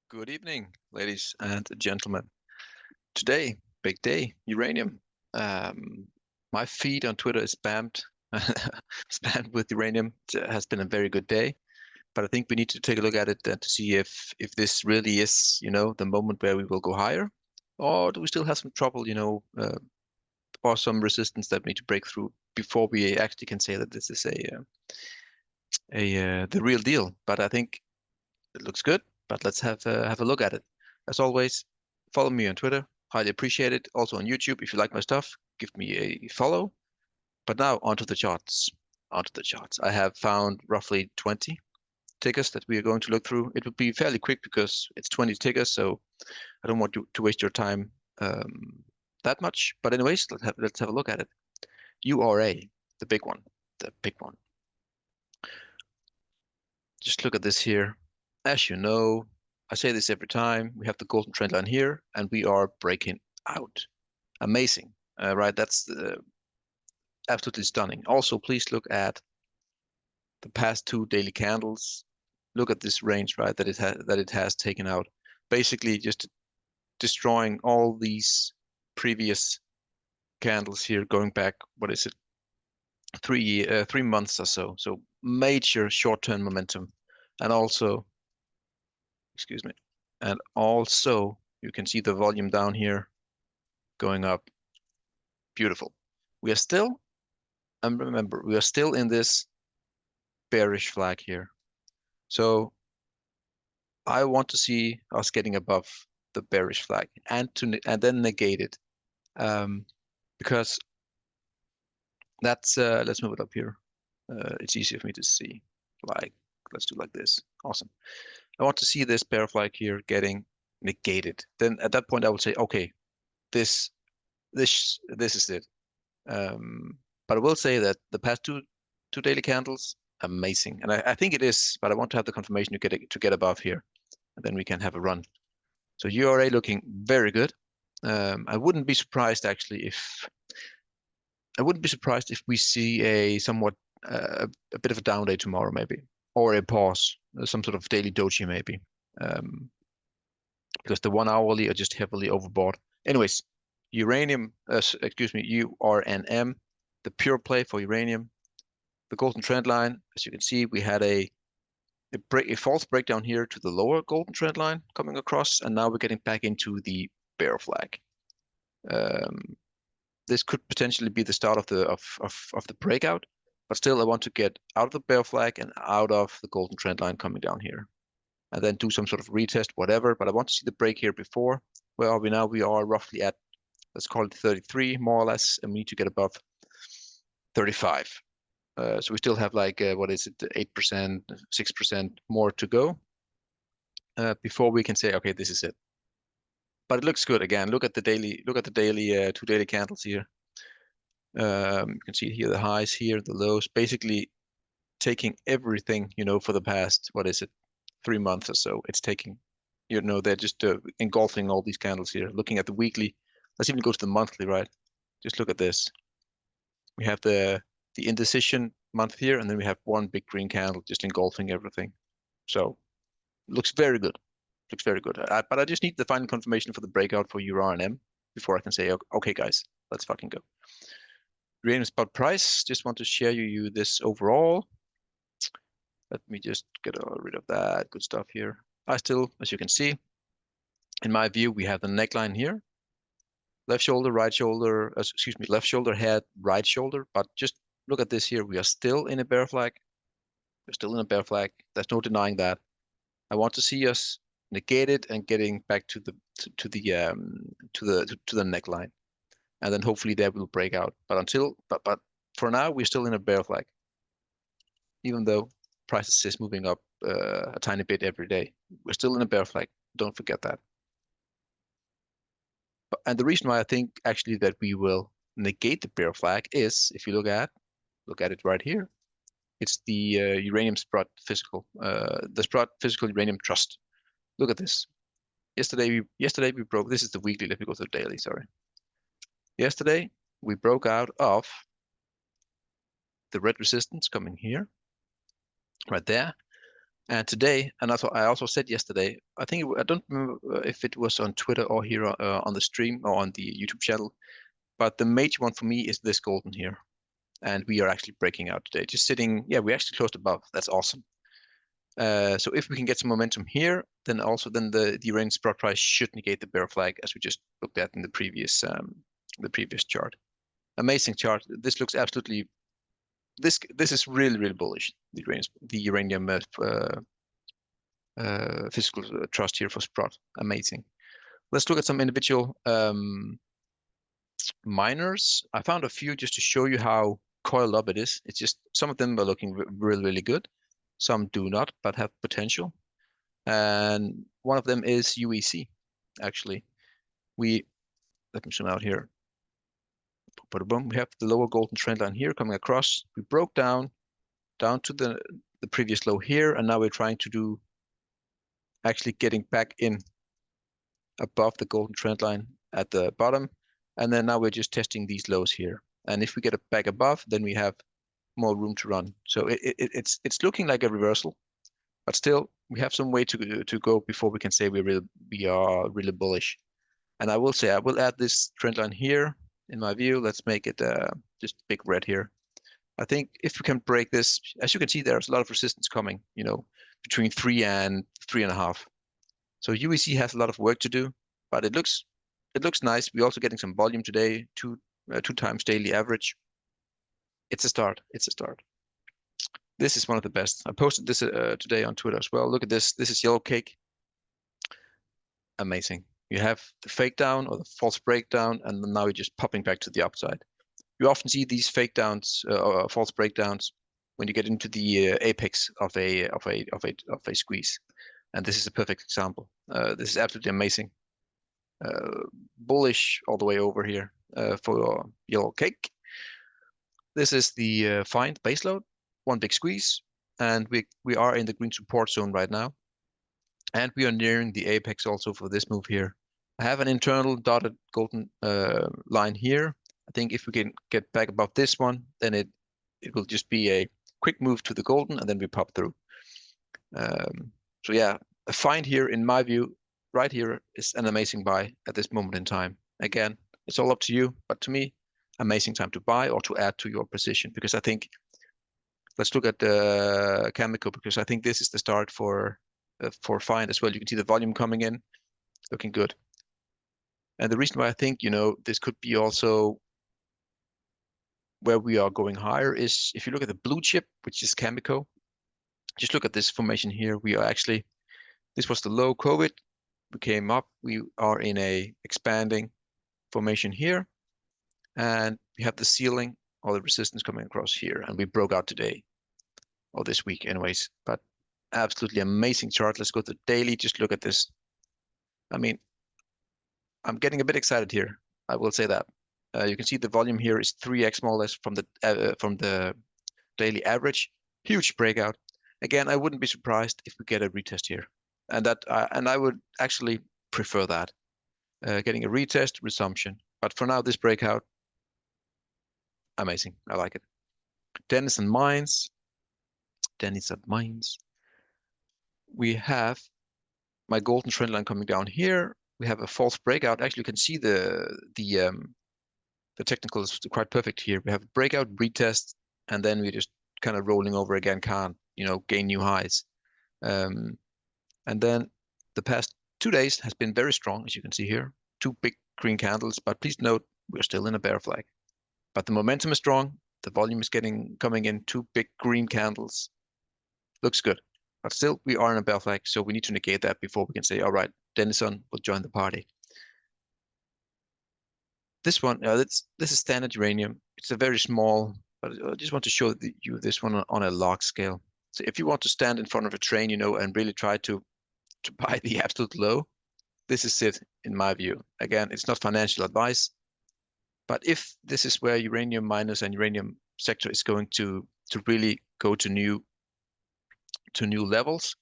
Good evening, ladies and gentlemen. Today, big day, uranium. Um, my feed on Twitter is spammed, spammed with uranium. It has been a very good day, but I think we need to take a look at it to see if this really is, the moment where we will go higher, or do we still have some trouble, or some resistance that we need to break through before we actually can say that this is the real deal. But I think it looks good, but let's have a look at it. As always, follow me on Twitter. Highly appreciate it. Also on YouTube, if you like my stuff, give me a follow. But now onto the charts. Onto the charts. I have found roughly 20 tickers that we are going to look through. It will be fairly quick because it's 20 tickers, so I don't want to waste your time that much. But anyways, let's have a look at it. URA, the big one, the big one. Just look at this here. As you know, I say this every time, we have the golden trend line here, and we are breaking out. Amazing, right? That's absolutely stunning. Also, please look at the past two daily candles. Look at this range, right? That it has taken out. Basically, just destroying all these previous candles here, going back. What is it? 3 months or so. So major short-term momentum, and also excuse me. And also you can see the volume down here going up. Beautiful. We are still, and remember, we are still in this bearish flag here. So I want to see us getting above the bearish flag and then negate it. Because let's move it up here. It's easier for me to see. Like, let's do like this. Awesome. I want to see this bear flag here getting negated. Then at that point I would say, okay, this this is it. But I will say that the past two daily candles, amazing, and I think it is. But I want to have the confirmation to get above here, and then we can have a run. So URA looking very good. I wouldn't be surprised actually if I wouldn't be surprised if we see a bit of a down day tomorrow maybe, or a pause, some sort of daily doji maybe, um, because the 1 hourly are just heavily overbought. Anyways, uranium, excuse me, URNM, the pure play for uranium, the golden trend line. As you can see, we had a false breakdown here to the lower golden trend line coming across, and now we're getting back into the bear flag. Um, this could potentially be the start of the breakout, but still, I want to get out of the bear flag and out of the golden trend line coming down here, and then do some sort of retest, whatever. But I want to see the break here before. Where are we now? We are roughly at, let's call it 33 more or less, and we need to get above 35. So we still have like what is it, 8%, 6% more to go before we can say, okay, this is it. But it looks good again. Look at the daily, two daily candles here. You can see here the highs here, the lows, basically taking everything, for the past, what is it, 3 months or so. It's taking, they're just engulfing all these candles here. Looking at the weekly, let's even go to the monthly, right? Just look at this. We have the indecision month here, and then we have one big green candle just engulfing everything. So looks very good. Looks very good. But I just need the final confirmation for the breakout for URNM before I can say, okay, guys, let's fucking go. Uranium spot price. Just want to share you this overall. Let me just get rid of that. Good stuff here. I still, as you can see, in my view, we have the neckline here. Left shoulder, right shoulder, excuse me, left shoulder, head, right shoulder. But just look at this here. We are still in a bear flag. We're still in a bear flag. There's no denying that. I want to see us negate it and getting back to the neckline, and then hopefully that will break out. But for now, we're still in a bear flag, even though prices is moving up a tiny bit every day. We're still in a bear flag. Don't forget that. And the reason why I think actually that we will negate the bear flag is if you look at it right here. It's the uranium Sprott physical, the Sprott physical uranium trust. Look at this. Yesterday we broke. This is the weekly. Let me go to the daily. Sorry. Yesterday we broke out of the red resistance coming here, right there, And today, and I also said yesterday, I don't remember if it was on Twitter or here on the stream or on the YouTube channel, but the major one for me is this golden here. And we are actually breaking out today, just sitting. Yeah, we actually closed above. That's awesome. So if we can get some momentum here, then the uranium spot price should negate the bear flag as we just looked at in the previous chart. Amazing chart. This looks absolutely. This is really bullish. The uranium physical trust here for Sprott. Amazing. Let's look at some individual miners. I found a few just to show you how coiled up it is. It's just some of them are looking really good. Some do not, but have potential. And one of them is UEC. Actually, let me zoom out here. Boom. We have the lower golden trend line here coming across. We broke down to the previous low here, and now we're trying to do actually getting back in above the golden trend line at the bottom. And then now we're just testing these lows here. And if we get it back above, then we have more room to run. So it's looking like a reversal, but still we have some way to go before we can say we are really bullish. And I will say I will add this trend line here in my view. Let's make it just big red here. I think if we can break this, as you can see, there's a lot of resistance coming, between 3 and 3.5. So UEC has a lot of work to do, but it looks nice. We're also getting some volume today, two times daily average. It's a start. It's a start. This is one of the best. I posted this today on Twitter as well. Look at this. This is yellow cake. Amazing. You have the fake down or the false breakdown, and then now you're just popping back to the upside. You often see these fake downs or false breakdowns when you get into the apex of a squeeze, and this is a perfect example. This is absolutely amazing. Bullish all the way over here for yellow cake. This is the find baseload, one big squeeze, and we are in the green support zone right now, and we are nearing the apex also for this move here. I have an internal dotted golden line here. I think if we can get back above this one, then it will just be a quick move to the golden, and then we pop through. So yeah, a find here, in my view, right here is an amazing buy at this moment in time. Again, it's all up to you, but to me, amazing time to buy or to add to your position, because I think, let's look at the chemical, because I think this is the start for find as well. You can see the volume coming in, looking good. And the reason why I think, this could be also where we are going higher is if you look at the blue chip, which is Cameco, just look at this formation here. This was the low COVID. We came up. We are in a expanding formation here. And we have the ceiling or the resistance coming across here. And we broke out today or this week anyways. But absolutely amazing chart. Let's go to daily. Just look at this. I mean, I'm getting a bit excited here. I will say that. You can see the volume here is 3x more or less from the daily average. Huge breakout. Again, I wouldn't be surprised if we get a retest here, and I would actually prefer that, getting a retest resumption. But for now, this breakout, amazing. I like it. Denison Mines. We have my golden trend line coming down here. We have a false breakout. Actually, you can see the technical is quite perfect here. We have a breakout, retest, and then we're just kind of rolling over again, can't, gain new highs. And then the past 2 days has been very strong, as you can see here. 2 big green candles, but please note, we're still in a bear flag. But the momentum is strong. The volume is coming in 2 big green candles. Looks good. But still, we are in a bear flag, so we need to negate that before we can say, all right, Denison will join the party. This one, this is standard uranium. It's a very small, but I just want to show you this one on a log scale. So if you want to stand in front of a train, and really try to buy the absolute low, this is it, in my view. Again, it's not financial advice, but if this is where uranium miners and uranium sector is going to really go to new levels,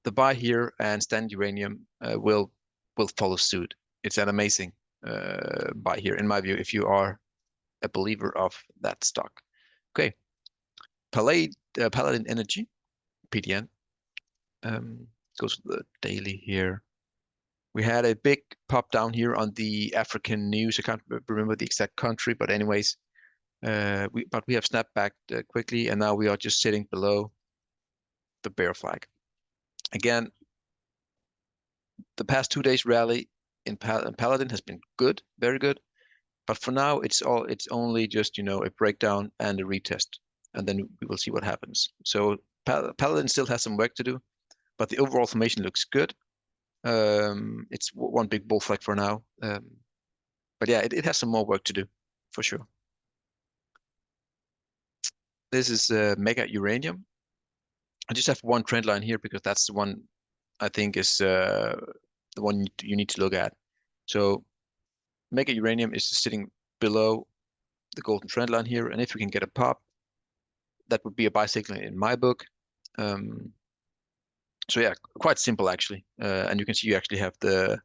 the buy here and standard uranium will follow suit. It's an amazing buy here, in my view, if you are a believer of that stock. Okay, Paladin Energy, PDN. Go to the daily here. We had a big pop down here on the African news. I can't remember the exact country, but anyways, we have snapped back quickly, and now we are just sitting below the bear flag. Again, the past 2 days rally in Paladin has been good, very good. But for now, it's only just, a breakdown and a retest, and then we will see what happens. So Paladin still has some work to do, but the overall formation looks good. It's one big bull flag for now. But yeah, it has some more work to do, for sure. This is Mega Uranium. I just have one trend line here because that's the one I think is the one you need to look at. So Mega Uranium is sitting below the golden trend line here, and if we can get a pop, that would be a buy signal in my book. So yeah, quite simple actually. And you can see you actually have the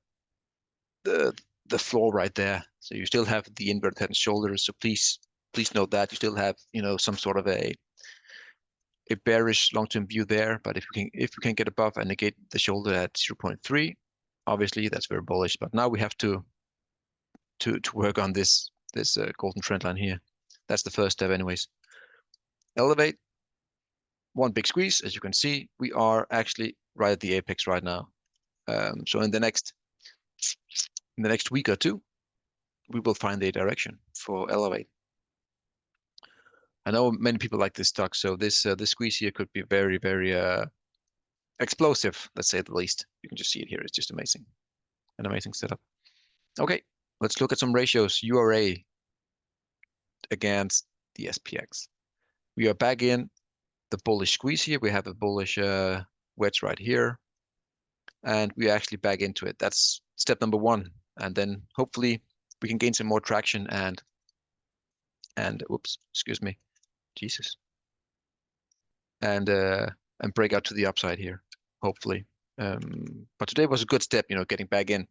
the floor right there. So you still have the inverted head and shoulders. So please note that you still have some sort of a bearish long-term view there. But if we can get above and negate the shoulder at 0.3, obviously that's very bullish. But now we have to work on this golden trend line here. That's the first step anyways. Elevate, one big squeeze. As you can see, we are actually right at the apex right now. So in the next week or two, we will find a direction for Elevate. I know many people like this stock, so this squeeze here could be very, very explosive, let's say the least. You can just see it here. It's just amazing. An amazing setup. Okay, let's look at some ratios. URA against the SPX. We are back in the bullish squeeze here. We have a bullish wedge right here. And we actually back into it. That's step number one. And then hopefully we can gain some more traction and whoops, excuse me. Jesus. And break out to the upside here, hopefully. But today was a good step, getting back in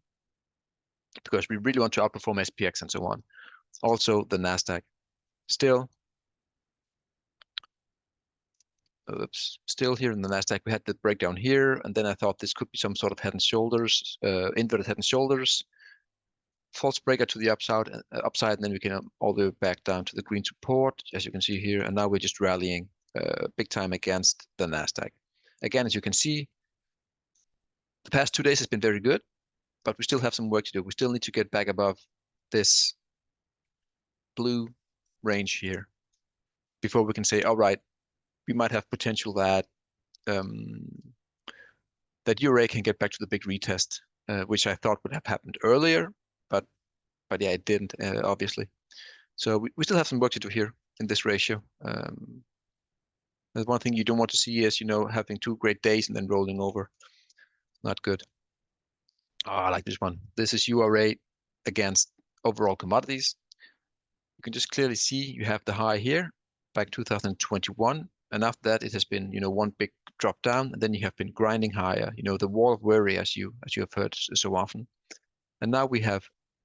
because we really want to outperform SPX and so on. Also the NASDAQ. Still here in the NASDAQ, we had the breakdown here, and then I thought this could be some sort of head and shoulders, inverted head and shoulders, false breakout to the upside, and then we can all the way back down to the green support, as you can see here, and now we're just rallying big time against the NASDAQ. Again, as you can see, the past 2 days has been very good, but we still have some work to do. We still need to get back above this blue range here before we can say, all right, we might have potential that URA can get back to the big retest, which I thought would have happened earlier, but yeah, it didn't, obviously. So we still have some work to do here in this ratio. There's one thing you don't want to see is, having 2 great days and then rolling over. Not good. Oh, I like this one. This is URA against overall commodities. You can just clearly see you have the high here back 2021. And after that, it has been, one big drop down, and then you have been grinding higher, the wall of worry, as you have heard so often. And now we have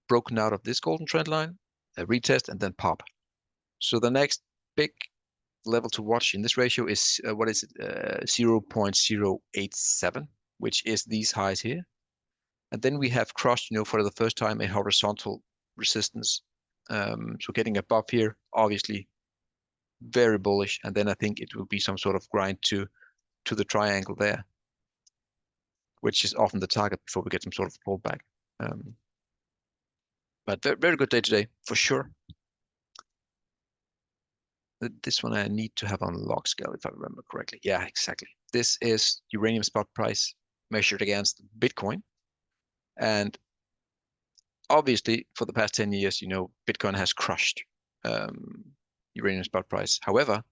broken out of this golden trend line, a retest, and then pop. So the next big level to watch in this ratio is, 0.087, which is these highs here. And then we have crossed, for the first time, a horizontal resistance. So getting above here, obviously, very bullish. And then I think it will be some sort of grind to the triangle there, which is often the target before we get some sort of pullback. But very, very good day today, for sure. This one I need to have on log scale, if I remember correctly. Yeah, exactly. This is uranium spot price measured against Bitcoin. And obviously, for the past 10 years, Bitcoin has crushed uranium spot price. However,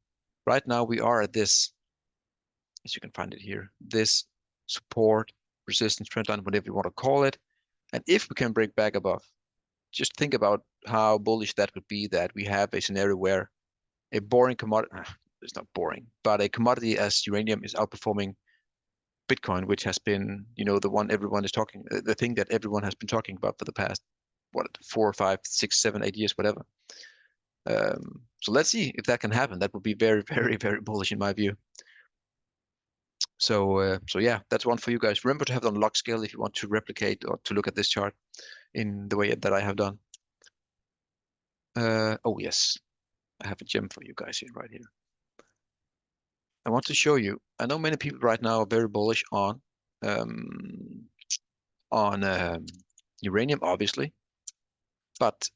right now we are at this, as you can find it here, this support, resistance, trend line, whatever you want to call it. And if we can break back above, just think about how bullish that would be, that we have a scenario where a boring commodity, it's not boring, but a commodity as uranium is outperforming Bitcoin, which has been, the one everyone is talking, the thing that everyone has been talking about for the past, 4, 5, 6, 7, 8 years, whatever. So let's see if that can happen. That would be very, very, very bullish in my view. So yeah, that's one for you guys. Remember to have it on log scale if you want to replicate or to look at this chart in the way that I have done. Oh yes, I have a gem for you guys here, right here. I want to show you. I know many people right now are very bullish um, on uranium, obviously, but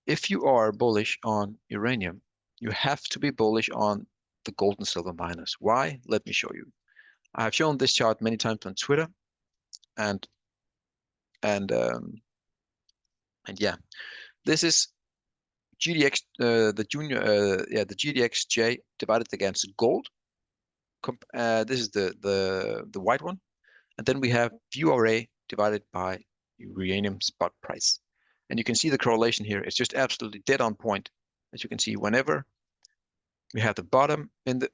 if you are bullish on uranium, you have to be bullish on the gold and silver miners. Why? Let me show you. I have shown this chart many times on Twitter, and and um, and yeah, this is GDX, the GDXJ divided against gold. This is the white one, and then we have URA divided by uranium spot price, and you can see the correlation here. It's just absolutely dead on point. As you can see, whenever we have the bottom in the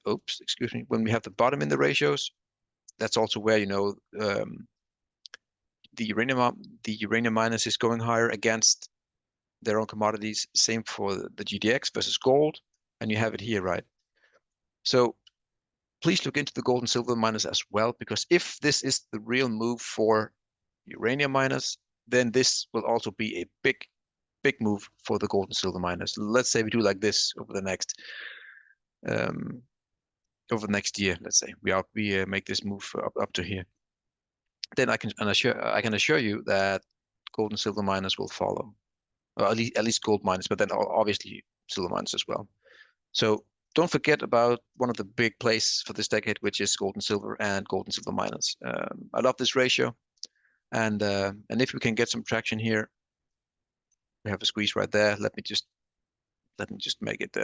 when we have the bottom in the ratios, that's also where the uranium miners is going higher against their own commodities. Same for the GDX versus gold, and you have it here, right? So please look into the gold and silver miners as well, because if this is the real move for uranium miners, then this will also be a big move for the gold and silver miners. Let's say we do like this um, over the next year. Let's say we make this move up to here. Then I can assure you that gold and silver miners will follow, or at least gold miners, but then obviously silver miners as well. So don't forget about one of the big plays for this decade, which is gold and silver miners. I love this ratio, and if we can get some traction here, we have a squeeze right there. Let me just make it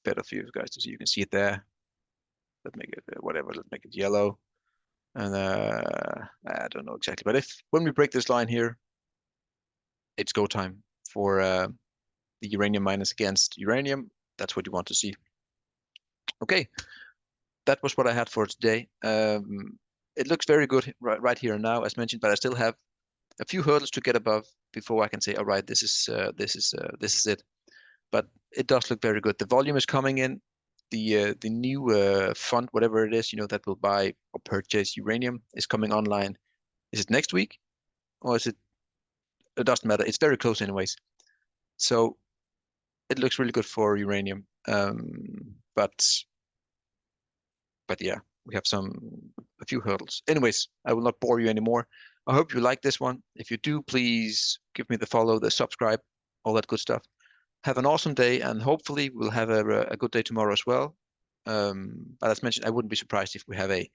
better for you guys to see. You can see it there. Let's make it whatever. Let's make it yellow. And I don't know exactly, but if when we break this line here, it's go time for the uranium miners against uranium. That's what you want to see. Okay, that was what I had for today. It looks very good right here and now, as mentioned, but I still have a few hurdles to get above before I can say, all right, this is it. But it does look very good. The volume is coming in. The new fund, whatever it is, that will buy or purchase uranium is coming online. Is it next week or is it? It doesn't matter. It's very close anyways. So it looks really good for uranium. But yeah, we have a few hurdles. Anyways, I will not bore you anymore. I hope you like this one. If you do, please give me the follow, the subscribe, all that good stuff. Have an awesome day, and hopefully we'll have a good day tomorrow as well. But as mentioned, I wouldn't be surprised if we have a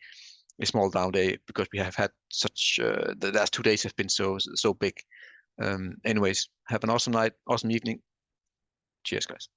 small down day because we have had such the last 2 days have been so big. Anyways, have an awesome night, awesome evening. Cheers, guys.